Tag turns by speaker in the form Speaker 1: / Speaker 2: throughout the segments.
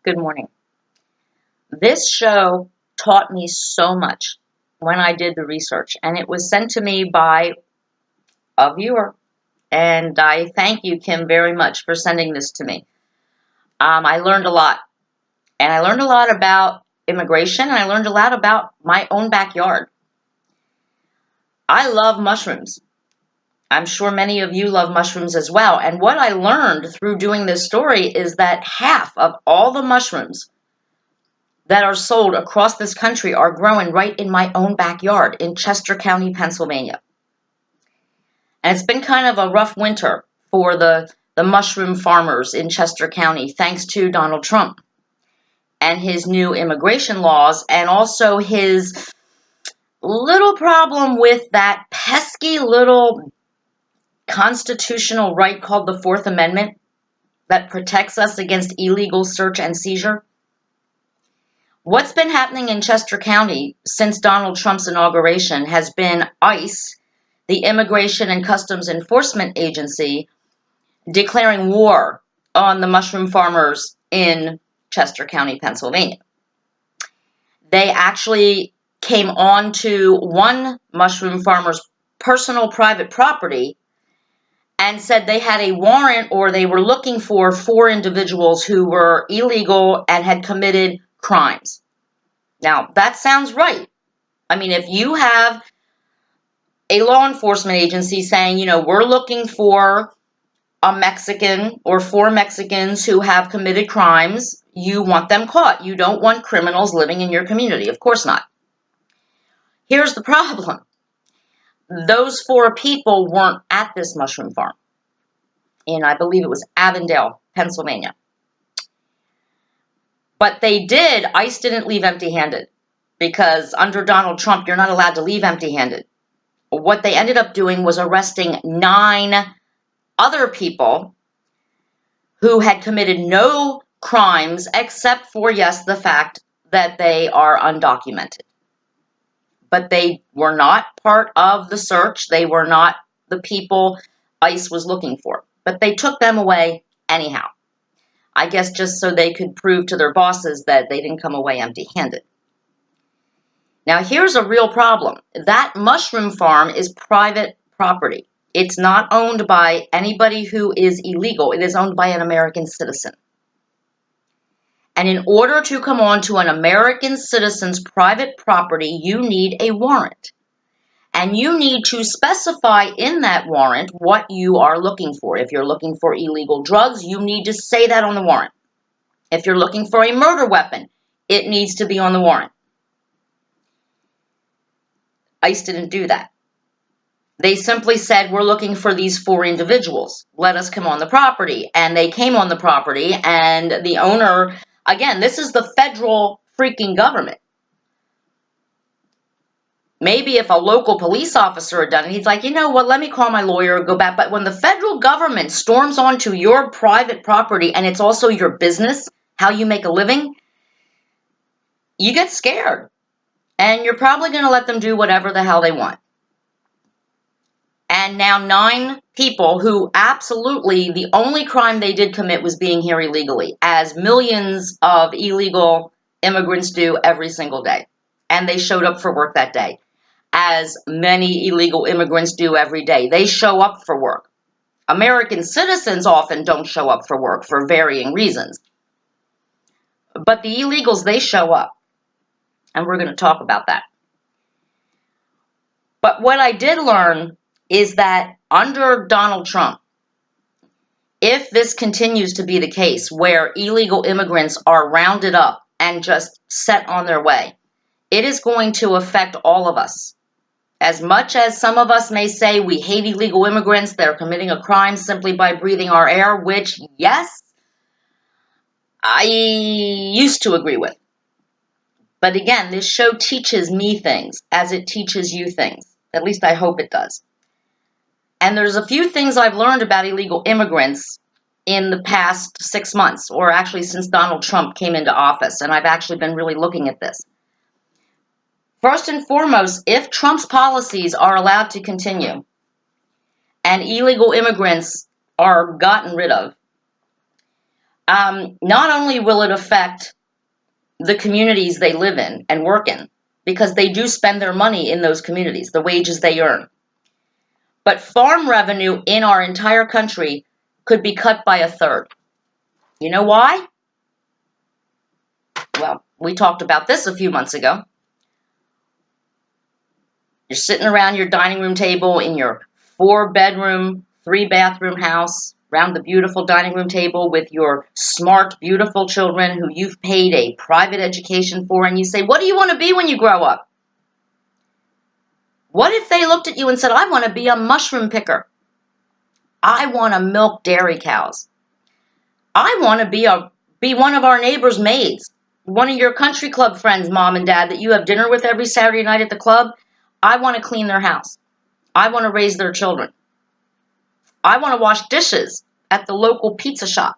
Speaker 1: Good morning. This show taught me so much when I did the research, and it was sent to me by a viewer. And I thank you, Kim, very much for sending this to me. I learned a lot, and I learned a lot about immigration, and I learned a lot about my own backyard. I love mushrooms. I'm sure many of you love mushrooms as well. And what I learned through doing this story is that half of all the mushrooms that are sold across this country are growing right in my own backyard in Chester County, Pennsylvania. And it's been kind of a rough winter for the mushroom farmers in Chester County, thanks to Donald Trump and his new immigration laws, and also his little problem with that pesky little constitutional right called the Fourth Amendment that protects us against illegal search and seizure. What's been happening in Chester County since Donald Trump's inauguration has been ICE, the Immigration and Customs Enforcement Agency, declaring war on the mushroom farmers in Chester County, Pennsylvania. They actually came on to one mushroom farmer's personal private property and said they had a warrant, or they were looking for 4 individuals who were illegal and had committed crimes. Now, that sounds right. I mean, if you have a law enforcement agency saying, we're looking for a Mexican or 4 Mexicans who have committed crimes, you want them caught. You don't want criminals living in your community. Of course not. Here's the problem. Those 4 people weren't at this mushroom farm in, I believe it was Avondale, Pennsylvania. But ICE didn't leave empty-handed, because under Donald Trump, you're not allowed to leave empty-handed. What they ended up doing was arresting 9 other people who had committed no crimes except for, yes, the fact that they are undocumented. But they were not part of the search. They were not the people ICE was looking for. But they took them away anyhow. I guess just so they could prove to their bosses that they didn't come away empty-handed. Now, here's a real problem. That mushroom farm is private property. It's not owned by anybody who is illegal. It is owned by an American citizen. And in order to come on to an American citizen's private property, you need a warrant. And you need to specify in that warrant what you are looking for. If you're looking for illegal drugs, you need to say that on the warrant. If you're looking for a murder weapon, it needs to be on the warrant. ICE didn't do that. They simply said, we're looking for these 4 individuals. Let us come on the property. And they came on the property, and the owner, again, this is the federal freaking government. Maybe if a local police officer had done it, he's like, you know what, let me call my lawyer, go back. But when the federal government storms onto your private property, and it's also your business, how you make a living, you get scared. And you're probably going to let them do whatever the hell they want. And now 9 people who absolutely the only crime they did commit was being here illegally, as millions of illegal immigrants do every single day. And they showed up for work that day, as many illegal immigrants do every day. They show up for work. American citizens often don't show up for work for varying reasons. But the illegals, they show up. And we're going to talk about that. But what I did learn is that under Donald Trump, if this continues to be the case where illegal immigrants are rounded up and just set on their way, it is going to affect all of us. As much as some of us may say we hate illegal immigrants, they're committing a crime simply by breathing our air, which, yes, I used to agree with. But again, this show teaches me things as it teaches you things. At least I hope it does. And there's a few things I've learned about illegal immigrants in the past 6 months, or actually since Donald Trump came into office, and I've actually been really looking at this. First and foremost, if Trump's policies are allowed to continue and illegal immigrants are gotten rid of, not only will it affect the communities they live in and work in, because they do spend their money in those communities, the wages they earn, but farm revenue in our entire country could be cut by a third. You know why? Well, we talked about this a few months ago. You're sitting around your dining room table in your 4-bedroom, 3-bathroom house, around the beautiful dining room table with your smart, beautiful children who you've paid a private education for, and you say, what do you want to be when you grow up? What if they looked at you and said, I want to be a mushroom picker. I want to milk dairy cows. I want to be one of our neighbors' maids. One of your country club friends, mom and dad, that you have dinner with every Saturday night at the club. I want to clean their house. I want to raise their children. I want to wash dishes at the local pizza shop.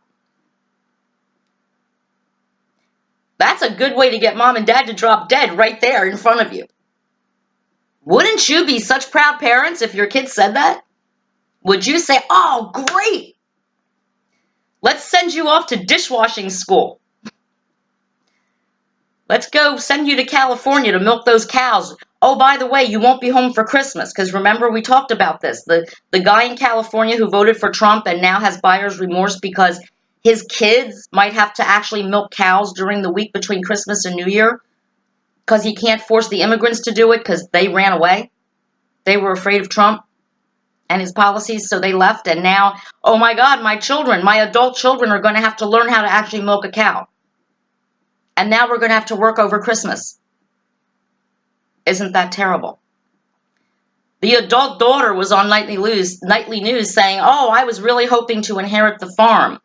Speaker 1: That's a good way to get mom and dad to drop dead right there in front of you. Wouldn't you be such proud parents if your kids said that? Would you say, oh, great, let's send you off to dishwashing school. Let's go send you to California to milk those cows. Oh, by the way, you won't be home for Christmas, because remember we talked about this. The guy in California who voted for Trump and now has buyer's remorse because his kids might have to actually milk cows during the week between Christmas and New Year because he can't force the immigrants to do it because they ran away. They were afraid of Trump and his policies, so they left. And now, oh my God, my children, my adult children are going to have to learn how to actually milk a cow. And now we're going to have to work over Christmas. Isn't that terrible? The adult daughter was on nightly news saying, oh, I was really hoping to inherit the farm.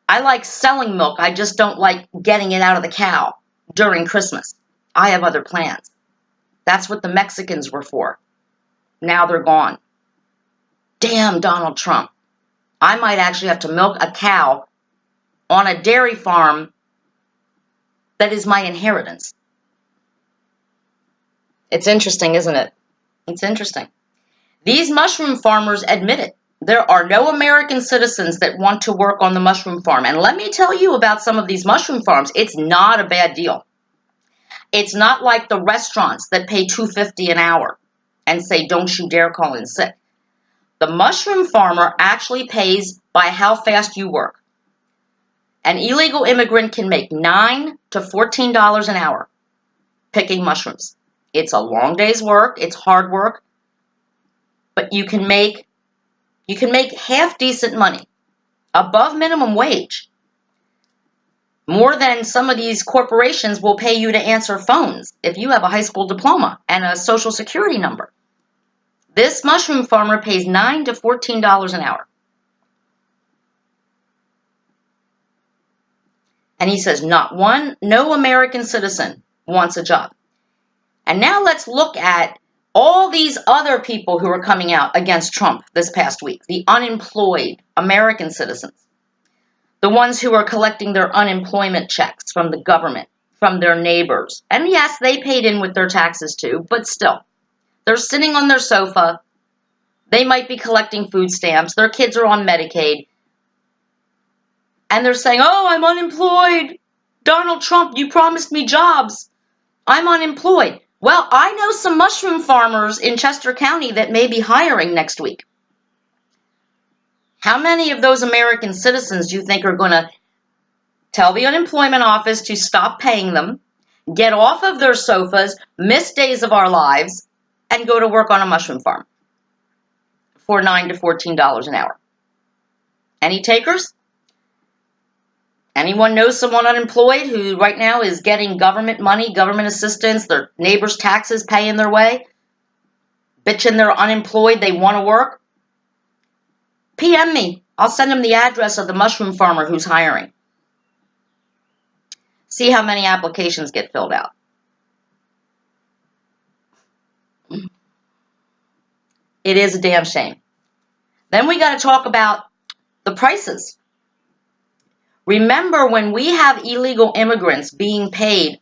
Speaker 1: I like selling milk. I just don't like getting it out of the cow during Christmas. I have other plans. That's what the Mexicans were for. Now they're gone. Damn Donald Trump. I might actually have to milk a cow on a dairy farm that is my inheritance. It's interesting, isn't it? It's interesting. These mushroom farmers admit it. There are no American citizens that want to work on the mushroom farm. And let me tell you about some of these mushroom farms. It's not a bad deal. It's not like the restaurants that pay $2.50 an hour and say, don't you dare call in sick. The mushroom farmer actually pays by how fast you work. An illegal immigrant can make $9 to $14 an hour picking mushrooms. It's a long day's work. It's hard work. But you can make half decent money, above minimum wage. More than some of these corporations will pay you to answer phones if you have a high school diploma and a social security number. This mushroom farmer pays $9 to $14 an hour. And he says no American citizen wants a job. And now let's look at all these other people who are coming out against Trump this past week, the unemployed American citizens, the ones who are collecting their unemployment checks from the government, from their neighbors. And yes, they paid in with their taxes too, but still, they're sitting on their sofa. They might be collecting food stamps. Their kids are on Medicaid. And they're saying, oh, I'm unemployed. Donald Trump, you promised me jobs. I'm unemployed. Well, I know some mushroom farmers in Chester County that may be hiring next week. How many of those American citizens do you think are going to tell the unemployment office to stop paying them, get off of their sofas, miss days of our lives, and go to work on a mushroom farm for $9 to $14 an hour? Any takers? Anyone know someone unemployed who right now is getting government money, government assistance, their neighbors' taxes paying their way, bitching they're unemployed, they want to work? PM me. I'll send them the address of the mushroom farmer who's hiring. See how many applications get filled out. It is a damn shame. Then we got to talk about the prices. Remember, when we have illegal immigrants being paid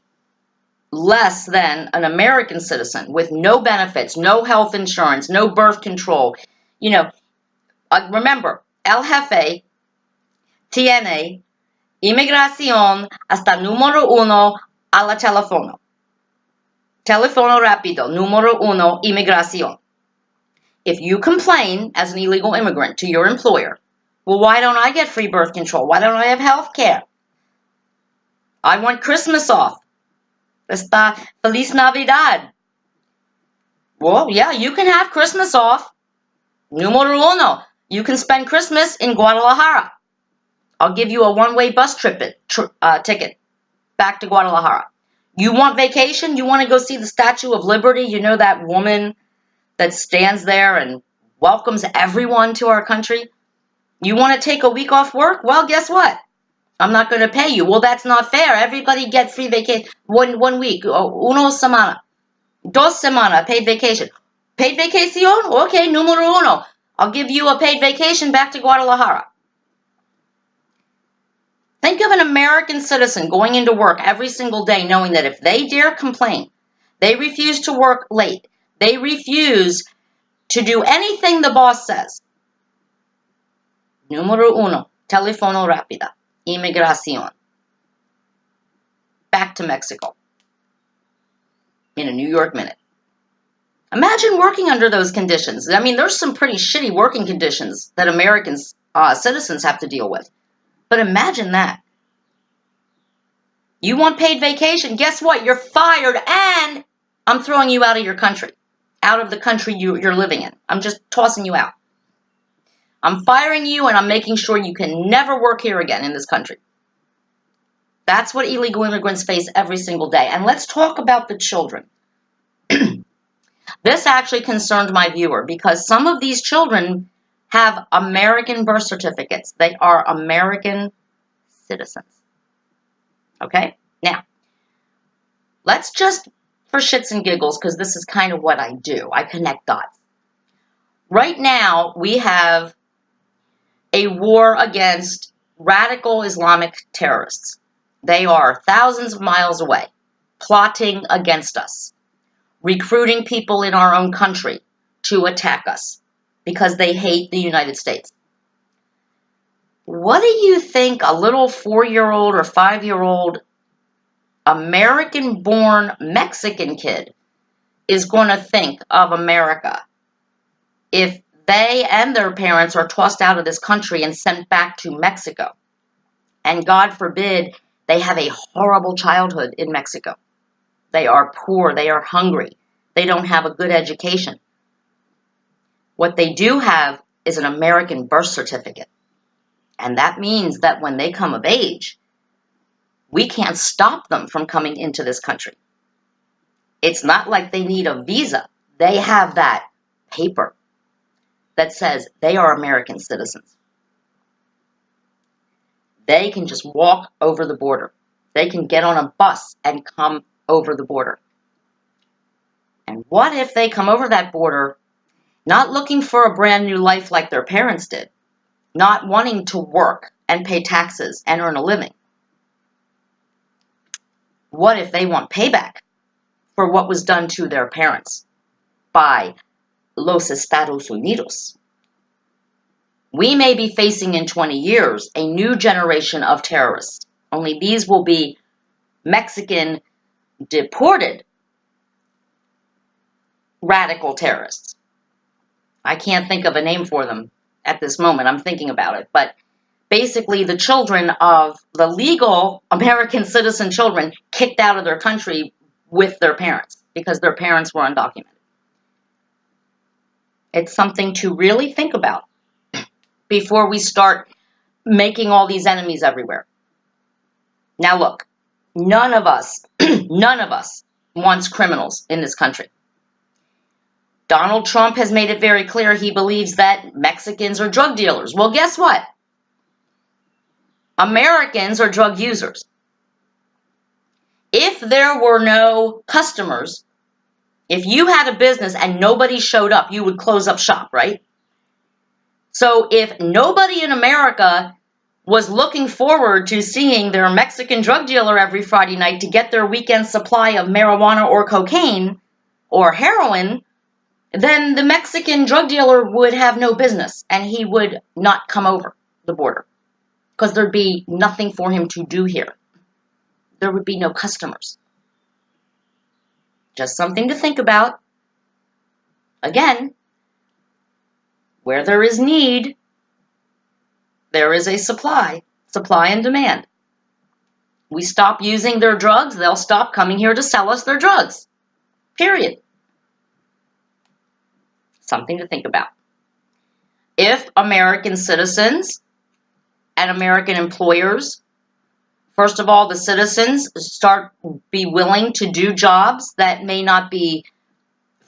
Speaker 1: less than an American citizen with no benefits, no health insurance, no birth control, remember, El Jefe, TNA, Immigración hasta número uno a la teléfono. Teléfono rápido, número uno, inmigración. If you complain as an illegal immigrant to your employer, well, why don't I get free birth control? Why don't I have health care? I want Christmas off. Está Feliz Navidad. Well, yeah, you can have Christmas off. Número uno, you can spend Christmas in Guadalajara. I'll give you a one-way bus ticket back to Guadalajara. You want vacation? You want to go see the Statue of Liberty? You know that woman that stands there and welcomes everyone to our country? You want to take a week off work? Well, guess what? I'm not going to pay you. Well, that's not fair. Everybody gets free vacation. One week. Uno semana. Dos semana. Paid vacation. Paid vacación? Okay, número uno. I'll give you a paid vacation back to Guadalajara. Think of an American citizen going into work every single day knowing that if they dare complain, they refuse to work late, they refuse to do anything the boss says. Número uno, teléfono rápida, inmigración. Back to Mexico in a New York minute. Imagine working under those conditions. I mean, there's some pretty shitty working conditions that American citizens have to deal with. But imagine that. You want paid vacation? Guess what? You're fired and I'm throwing you out of your country. Out of the country you're living in. I'm just tossing you out. I'm firing you and I'm making sure you can never work here again in this country. That's what illegal immigrants face every single day. And let's talk about the children. This actually concerned my viewer because some of these children have American birth certificates. They are American citizens. Okay? Now, let's just, for shits and giggles, because this is kind of what I do. I connect dots. Right now, we have a war against radical Islamic terrorists. They are thousands of miles away, plotting against us, recruiting people in our own country to attack us because they hate the United States. What do you think a little 4-year-old or 5-year-old American-born Mexican kid is going to think of America if they and their parents are tossed out of this country and sent back to Mexico? And God forbid they have a horrible childhood in Mexico. They are poor. They are hungry. They don't have a good education. What they do have is an American birth certificate. And that means that when they come of age, we can't stop them from coming into this country. It's not like they need a visa. They have that paper that says they are American citizens. They can just walk over the border. They can get on a bus and come over the border. And what if they come over that border not looking for a brand new life like their parents did, not wanting to work and pay taxes and earn a living? What if they want payback for what was done to their parents by los Estados Unidos? We may be facing in 20 years a new generation of terrorists, only these will be Mexican deported radical terrorists. I can't think of a name for them at this moment. I'm thinking about it. But basically the children of the legal American citizen children kicked out of their country with their parents because their parents were undocumented. It's something to really think about before we start making all these enemies everywhere. Now look, none of us wants criminals in this country. Donald Trump has made it very clear he believes that Mexicans are drug dealers. Well, guess what? Americans are drug users. If there were no customers, if you had a business and nobody showed up, you would close up shop, right? So if nobody in America was looking forward to seeing their Mexican drug dealer every Friday night to get their weekend supply of marijuana or cocaine or heroin, then the Mexican drug dealer would have no business and he would not come over the border. because there'd be nothing for him to do here. There would be no customers. Just something to think about. Again, where there is need, there is a supply and demand. We stop using their drugs, they'll stop coming here to sell us their drugs. Period. Something to think about. If American citizens and American employers, first of all, the citizens be willing to do jobs that may not be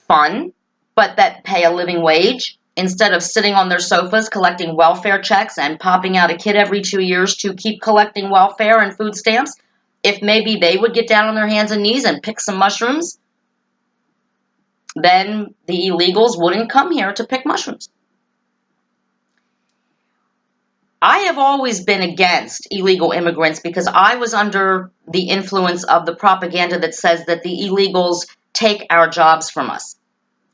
Speaker 1: fun, but that pay a living wage, instead of sitting on their sofas collecting welfare checks and popping out a kid every 2 years to keep collecting welfare and food stamps, if maybe they would get down on their hands and knees and pick some mushrooms, then the illegals wouldn't come here to pick mushrooms. I have always been against illegal immigrants because I was under the influence of the propaganda that says that the illegals take our jobs from us.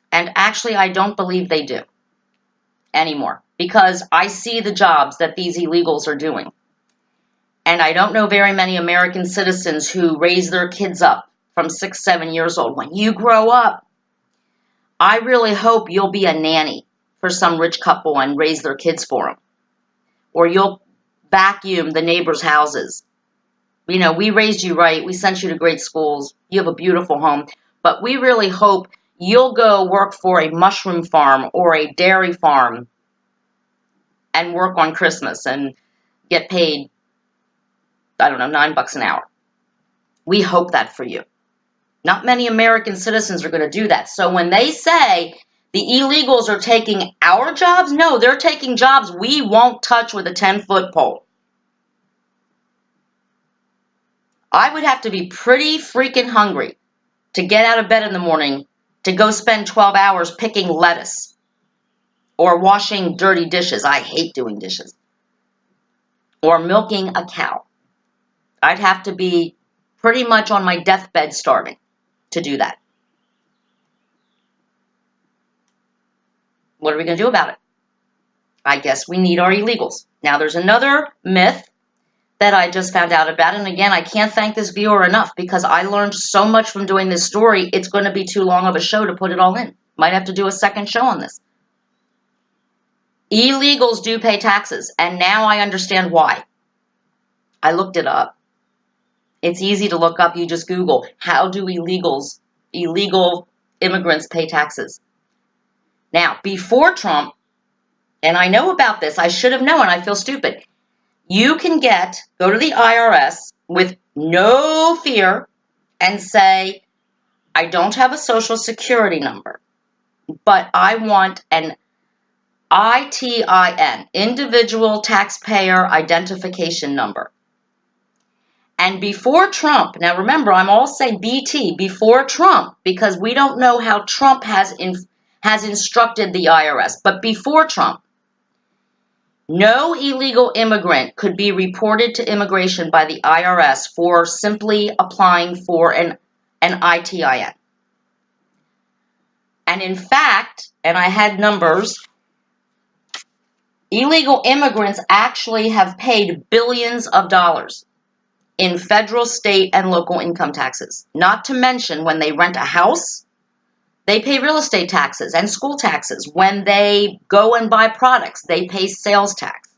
Speaker 1: And actually, I don't believe they do anymore, because I see the jobs that these illegals are doing. And I don't know very many American citizens who raise their kids up from 6, 7 years old. When you grow up, I really hope you'll be a nanny for some rich couple and raise their kids for them. Or you'll vacuum the neighbors' houses. You know, we raised you right. We sent you to great schools. You have a beautiful home. But we really hope you'll go work for a mushroom farm or a dairy farm and work on Christmas and get paid, I don't know, $9 an hour. We hope that for you. Not many American citizens are going to do that. So when they say the illegals are taking our jobs, no, they're taking jobs we won't touch with a 10-foot pole. I would have to be pretty freaking hungry to get out of bed in the morning to go spend 12 hours picking lettuce or washing dirty dishes. I hate doing dishes. Or milking a cow. I'd have to be pretty much on my deathbed starving to do that. What are we going to do about it? I guess we need our illegals. Now, there's another myth that I just found out about. And again, I can't thank this viewer enough because I learned so much from doing this story. It's going to be too long of a show to put it all in. Might have to do a second show on this. Illegals do pay taxes. And now I understand why. I looked it up. It's easy to look up. You just Google, how do illegal immigrants pay taxes? Now, before Trump, and I know about this, I should have known, I feel stupid. You can go to the IRS with no fear and say, I don't have a social security number, but I want an ITIN, individual taxpayer identification number. And before Trump, now remember, I'm all saying BT, before Trump, because we don't know how Trump has instructed the IRS, but before Trump, no illegal immigrant could be reported to immigration by the IRS for simply applying for an ITIN. And in fact, and I had numbers, illegal immigrants actually have paid billions of dollars in federal, state, and local income taxes. Not to mention when they rent a house, they pay real estate taxes and school taxes. When they go and buy products, they pay sales tax.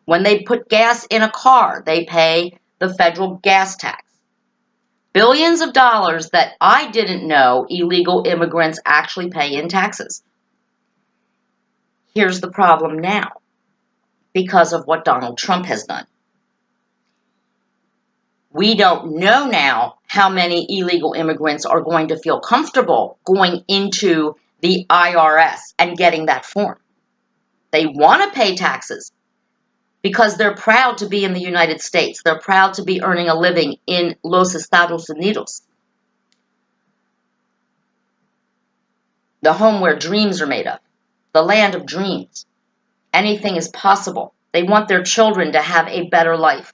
Speaker 1: When they put gas in a car, they pay the federal gas tax. Billions of dollars that I didn't know illegal immigrants actually pay in taxes. Here's the problem now, because of what Donald Trump has done. We don't know now how many illegal immigrants are going to feel comfortable going into the IRS and getting that form. They want to pay taxes because they're proud to be in the United States. They're proud to be earning a living in Los Estados Unidos, the home where dreams are made of, the land of dreams. Anything is possible. They want their children to have a better life.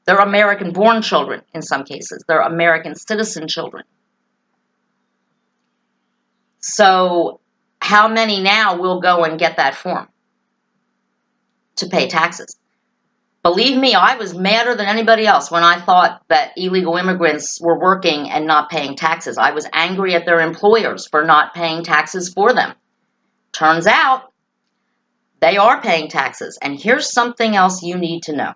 Speaker 1: They're American-born children in some cases. They're American citizen children. So how many now will go and get that form to pay taxes? Believe me, I was madder than anybody else when I thought that illegal immigrants were working and not paying taxes. I was angry at their employers for not paying taxes for them. Turns out they are paying taxes. And here's something else you need to know.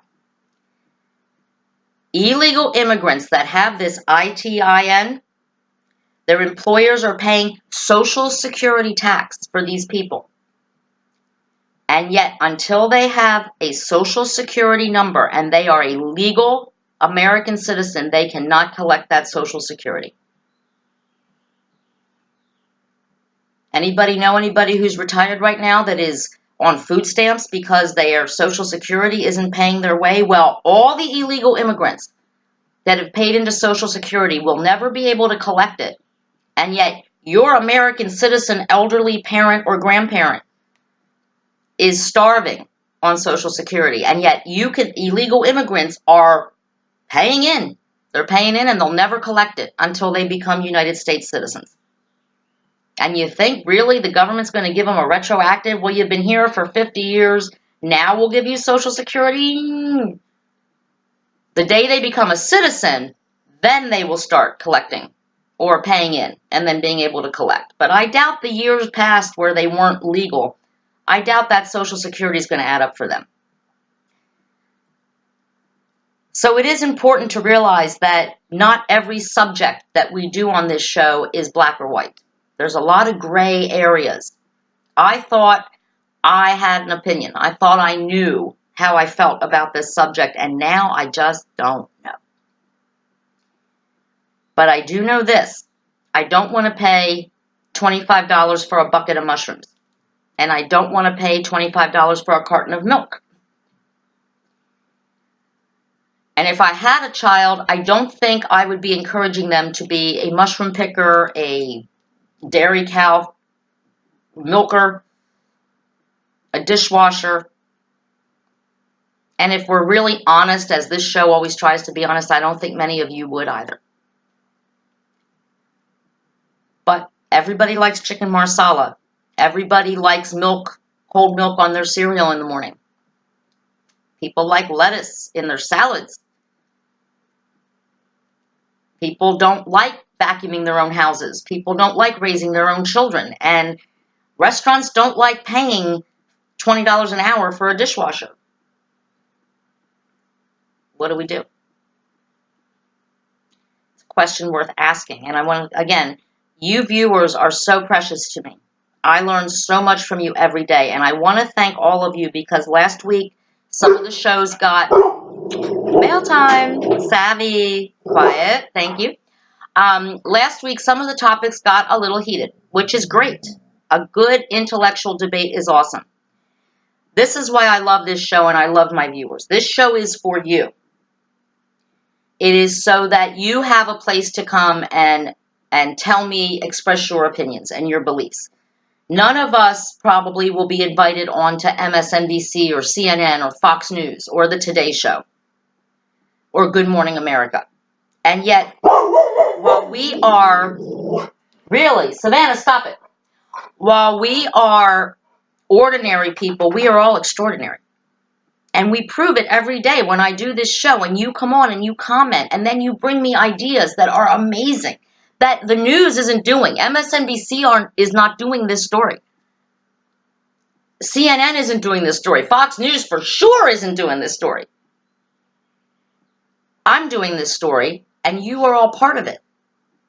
Speaker 1: Illegal immigrants that have this ITIN, their employers are paying Social Security tax for these people. And yet, until they have a Social Security number and they are a legal American citizen, they cannot collect that Social Security. Anybody know anybody who's retired right now that is on food stamps because their Social Security isn't paying their way? Well, all the illegal immigrants that have paid into Social Security will never be able to collect it. And yet, your American citizen, elderly parent or grandparent is starving on Social Security. And yet, illegal immigrants are paying in. They're paying in and they'll never collect it until they become United States citizens. And you think, really, the government's going to give them a retroactive, well, you've been here for 50 years, now we'll give you Social Security? The day they become a citizen, then they will start collecting or paying in and then being able to collect. But I doubt the years past where they weren't legal, I doubt that Social Security is going to add up for them. So it is important to realize that not every subject that we do on this show is black or white. There's a lot of gray areas. I thought I had an opinion. I thought I knew how I felt about this subject, and now I just don't know. But I do know this. I don't want to pay $25 for a bucket of mushrooms. And I don't want to pay $25 for a carton of milk. And if I had a child, I don't think I would be encouraging them to be a mushroom picker, a dairy cow milker, a dishwasher. And if we're really honest, as this show always tries to be honest, I don't think many of you would either. But everybody likes chicken marsala. Everybody likes milk, cold milk on their cereal in the morning. People like lettuce in their salads. People don't like vacuuming their own houses. People don't like raising their own children. And restaurants don't like paying $20 an hour for a dishwasher. What do we do? It's a question worth asking. And I want to, again, you viewers are so precious to me. I learn so much from you every day. And I want to thank all of you because last week, some of the shows got mail time, savvy, quiet, thank you. Last week, some of the topics got a little heated, which is great. A good intellectual debate is awesome. This is why I love this show and I love my viewers. This show is for you. It is so that you have a place to come and tell me, express your opinions and your beliefs. None of us probably will be invited on to MSNBC or CNN or Fox News or the Today Show or Good Morning America. And yet, while we are, really, Savannah, stop it. While we are ordinary people, we are all extraordinary. And we prove it every day when I do this show and you come on and you comment and then you bring me ideas that are amazing, that the news isn't doing. MSNBC is not doing this story. CNN isn't doing this story. Fox News for sure isn't doing this story. I'm doing this story and you are all part of it.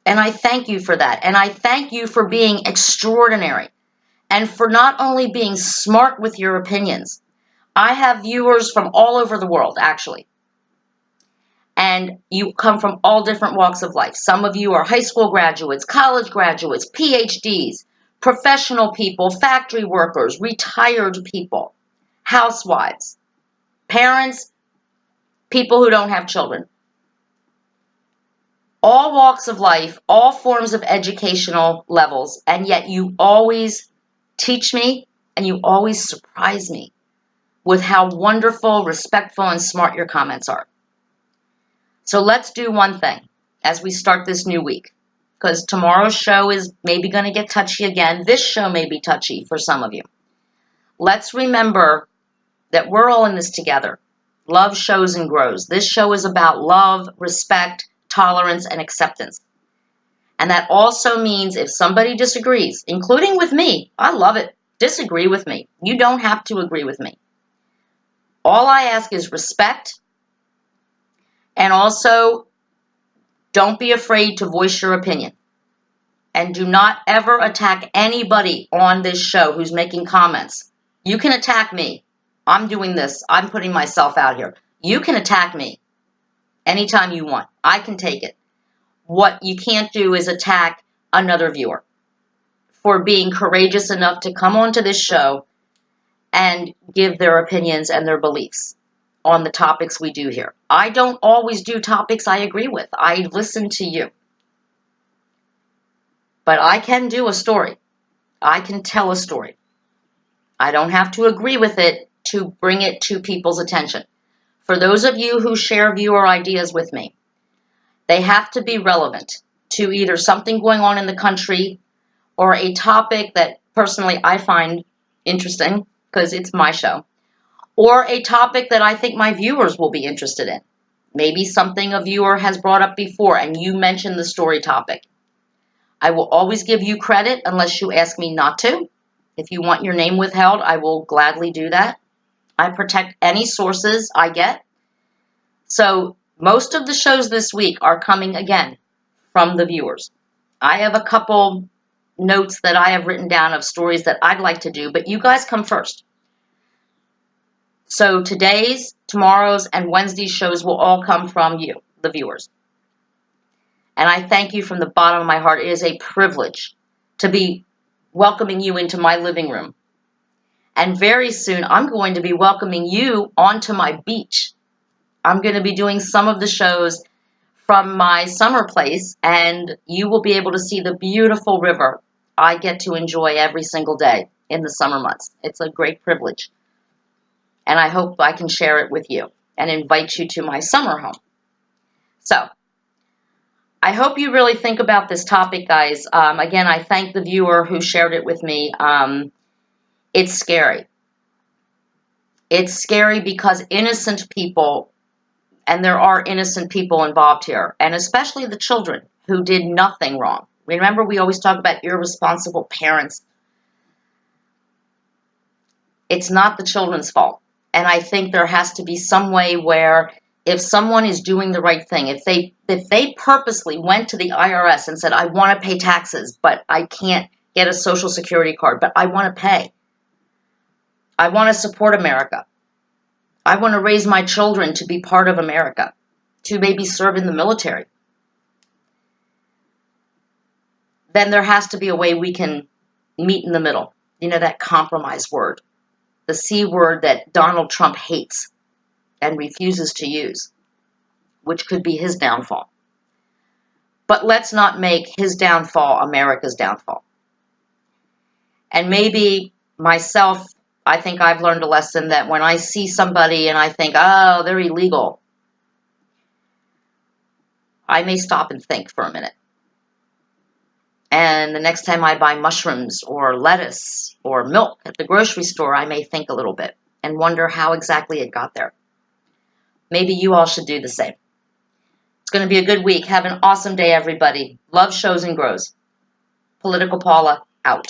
Speaker 1: And I thank you for that. And I thank you for being extraordinary and for not only being smart with your opinions. I have viewers from all over the world, actually. And you come from all different walks of life. Some of you are high school graduates, college graduates, PhDs, professional people, factory workers, retired people, housewives, parents, people who don't have children. All walks of life, all forms of educational levels, and yet you always teach me and you always surprise me with how wonderful, respectful, and smart your comments are. So let's do one thing as we start this new week, because tomorrow's show is maybe going to get touchy again. This show may be touchy for some of you. Let's remember that we're all in this together. Love shows and grows. This show is about love, respect, tolerance, and acceptance. And that also means if somebody disagrees, including with me, I love it. Disagree with me. You don't have to agree with me. All I ask is respect, and also don't be afraid to voice your opinion. And do not ever attack anybody on this show who's making comments. You can attack me. I'm doing this. I'm putting myself out here. You can attack me anytime you want. I can take it. What you can't do is attack another viewer for being courageous enough to come onto this show and give their opinions and their beliefs on the topics we do here. I don't always do topics I agree with. I listen to you. But I can do a story. I can tell a story. I don't have to agree with it to bring it to people's attention. For those of you who share viewer ideas with me, they have to be relevant to either something going on in the country or a topic that personally I find interesting because it's my show, or a topic that I think my viewers will be interested in. Maybe something a viewer has brought up before and you mentioned the story topic. I will always give you credit unless you ask me not to. If you want your name withheld, I will gladly do that. I protect any sources I get. So most of the shows this week are coming again from the viewers. I have a couple notes that I have written down of stories that I'd like to do, but you guys come first. So today's, tomorrow's, and Wednesday's shows will all come from you, the viewers. And I thank you from the bottom of my heart. It is a privilege to be welcoming you into my living room. And very soon, I'm going to be welcoming you onto my beach. I'm going to be doing some of the shows from my summer place, and you will be able to see the beautiful river I get to enjoy every single day in the summer months. It's a great privilege. And I hope I can share it with you and invite you to my summer home. So, I hope you really think about this topic, guys. Again, I thank the viewer who shared it with me. It's scary. It's scary because innocent people, and there are innocent people involved here, and especially the children who did nothing wrong. Remember, we always talk about irresponsible parents. It's not the children's fault. And I think there has to be some way where if someone is doing the right thing, if they purposely went to the IRS and said, I want to pay taxes, but I can't get a Social Security card, but I want to pay. I want to support America. I want to raise my children to be part of America, to maybe serve in the military. Then there has to be a way we can meet in the middle. You know, that compromise word. The C word that Donald Trump hates and refuses to use, which could be his downfall. But let's not make his downfall America's downfall. And maybe myself, I think I've learned a lesson that when I see somebody and I think, oh, they're illegal, I may stop and think for a minute. And the next time I buy mushrooms or lettuce or milk at the grocery store, I may think a little bit and wonder how exactly it got there. Maybe you all should do the same. It's going to be a good week. Have an awesome day, everybody. Love shows and grows. Political Paula, out.